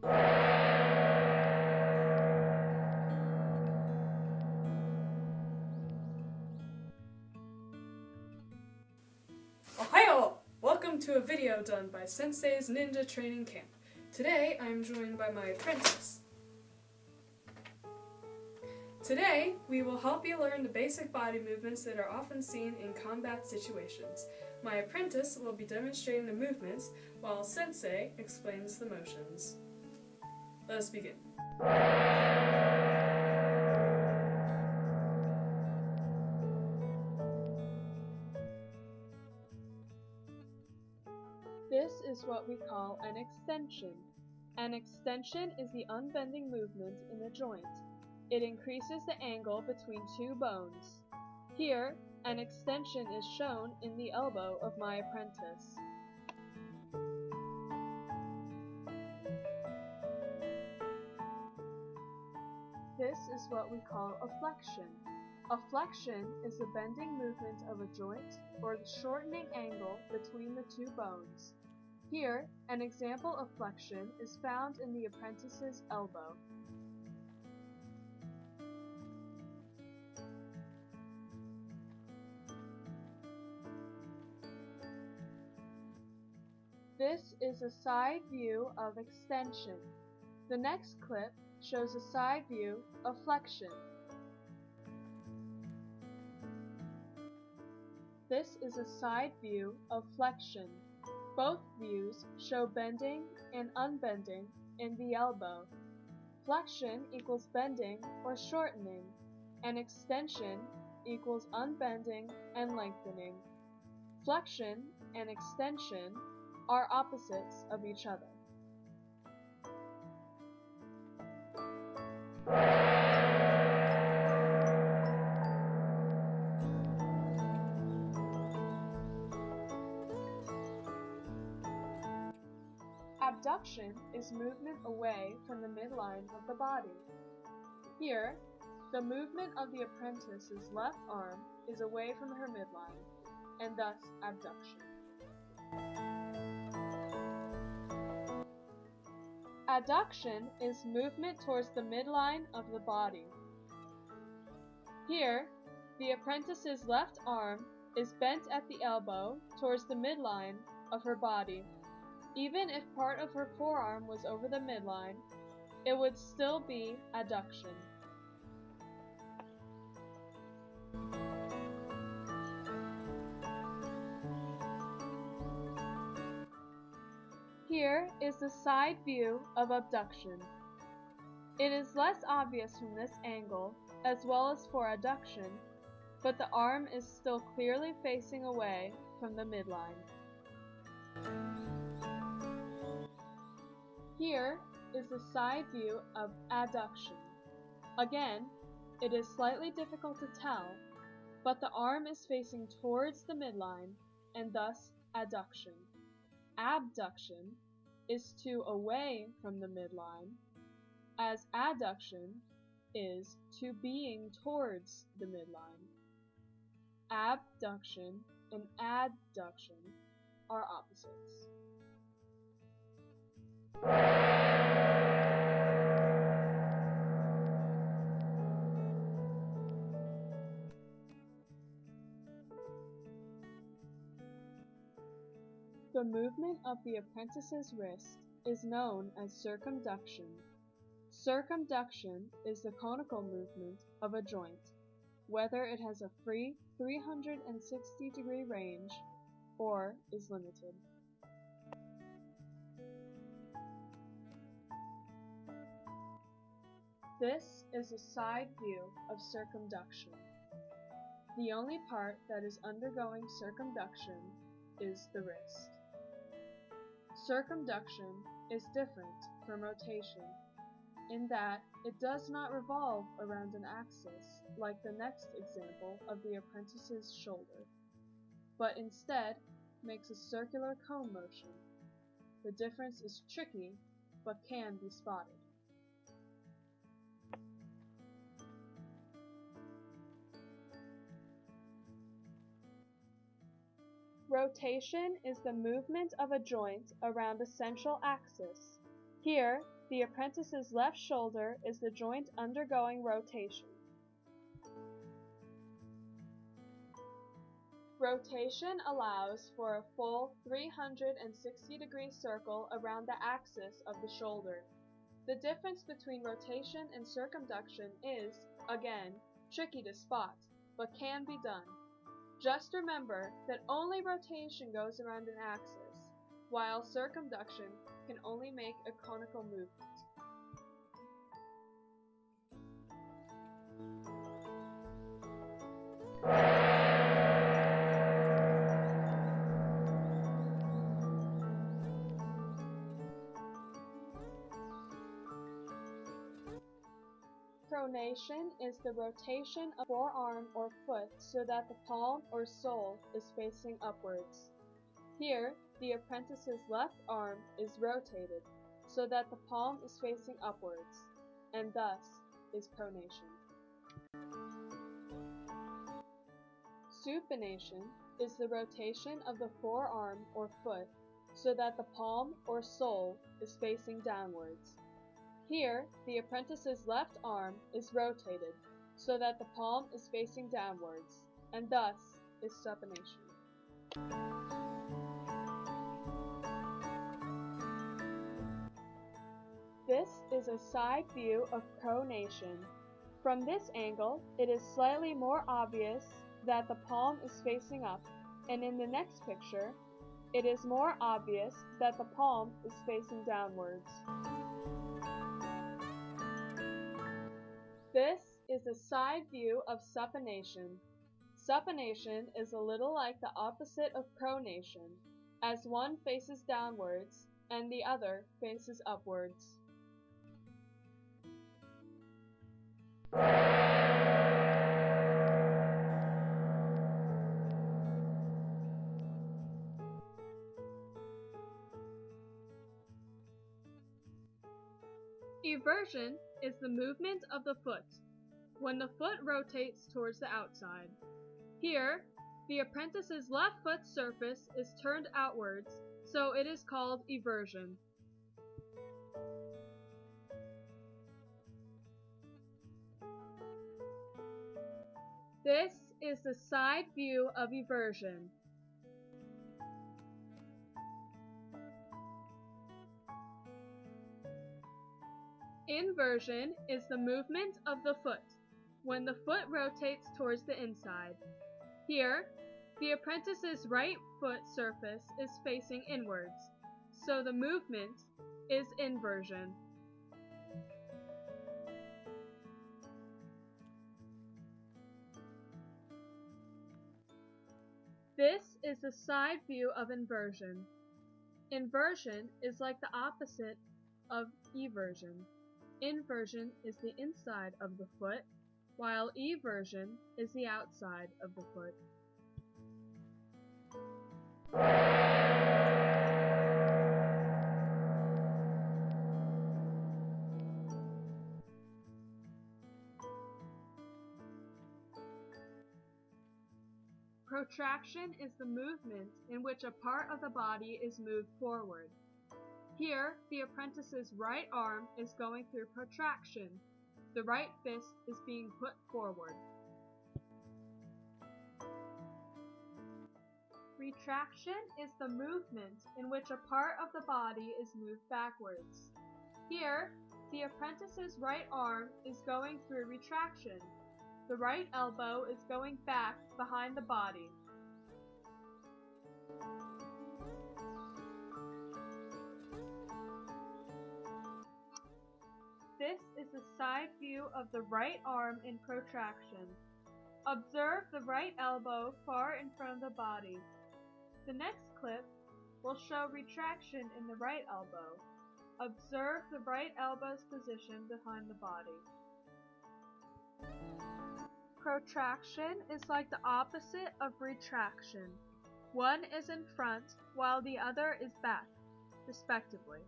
Ohio! Welcome to a video done by Sensei's Ninja Training Camp. Today I'm joined by my apprentice. Today we will help you learn the basic body movements that are often seen in combat situations. My apprentice will be demonstrating the movements while Sensei explains the motions. Let us begin. This is what we call an extension. An extension is the unbending movement in a joint. It increases the angle between two bones. Here, an extension is shown in the elbow of my apprentice. This is what we call a flexion. A flexion is the bending movement of a joint or the shortening angle between the two bones. Here, an example of flexion is found in the apprentice's elbow. This is a side view of extension. The next clip shows a side view of flexion. This is a side view of flexion. Both views show bending and unbending in the elbow. Flexion equals bending or shortening, and extension equals unbending and lengthening. Flexion and extension are opposites of each other. Abduction is movement away from the midline of the body. Here, the movement of the apprentice's left arm is away from her midline, and thus abduction. Adduction is movement towards the midline of the body. Here, the apprentice's left arm is bent at the elbow towards the midline of her body. Even if part of her forearm was over the midline, it would still be adduction. Here is the side view of abduction. It is less obvious from this angle, as well as for adduction, but the arm is still clearly facing away from the midline. Here is the side view of adduction. Again, it is slightly difficult to tell, but the arm is facing towards the midline, and thus adduction. Abduction is to away from the midline, as adduction is to being towards the midline. Abduction and adduction are opposites. The movement of the apprentice's wrist is known as circumduction. Circumduction is the conical movement of a joint, whether it has a free 360-degree range or is limited. This is a side view of circumduction. The only part that is undergoing circumduction is the wrist. Circumduction is different from rotation in that it does not revolve around an axis like the next example of the apprentice's shoulder, but instead makes a circular cone motion. The difference is tricky, but can be spotted. Rotation is the movement of a joint around a central axis. Here, the apprentice's left shoulder is the joint undergoing rotation. Rotation allows for a full 360-degree circle around the axis of the shoulder. The difference between rotation and circumduction is, again, tricky to spot, but can be done. Just remember that only rotation goes around an axis, while circumduction can only make a conical movement. Pronation is the rotation of forearm or foot so that the palm or sole is facing upwards. Here, the apprentice's left arm is rotated so that the palm is facing upwards, and thus is pronation. Supination is the rotation of the forearm or foot so that the palm or sole is facing downwards. Here, the apprentice's left arm is rotated so that the palm is facing downwards, and thus is supination. This is a side view of pronation. From this angle, it is slightly more obvious that the palm is facing up, and in the next picture, it is more obvious that the palm is facing downwards. This is a side view of supination. Supination is a little like the opposite of pronation, as one faces downwards and the other faces upwards. Eversion is the movement of the foot, when the foot rotates towards the outside. Here, the apprentice's left foot surface is turned outwards, so it is called eversion. This is the side view of eversion. Inversion is the movement of the foot, when the foot rotates towards the inside. Here, the apprentice's right foot surface is facing inwards, so the movement is inversion. This is the side view of inversion. Inversion is like the opposite of eversion. Inversion is the inside of the foot, while eversion is the outside of the foot. Protraction is the movement in which a part of the body is moved forward. Here, the apprentice's right arm is going through protraction. The right fist is being put forward. Retraction is the movement in which a part of the body is moved backwards. Here, the apprentice's right arm is going through retraction. The right elbow is going back behind the body. This is the side view of the right arm in protraction. Observe the right elbow far in front of the body. The next clip will show retraction in the right elbow. Observe the right elbow's position behind the body. Protraction is like the opposite of retraction. One is in front while the other is back, respectively.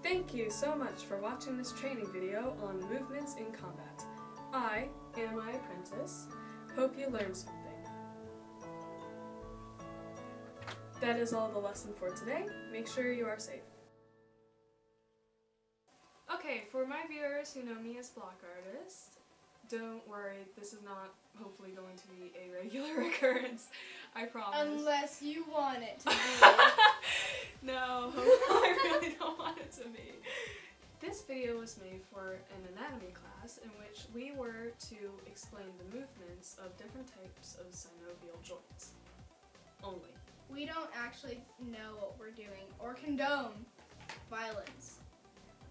Thank you so much for watching this training video on movements in combat. I and my apprentice hope you learned something. That is all the lesson for today. Make sure you are safe. Okay, for my viewers who know me as block artist, don't worry, this is not hopefully going to be a regular occurrence. I promise. Unless you want it to be. No, I really don't want it to be. This video was made for an anatomy class in which we were to explain the movements of different types of synovial joints. Only. We don't actually know what we're doing or condone violence.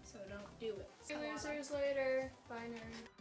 So don't do it. See you losers later. Bye, nerd.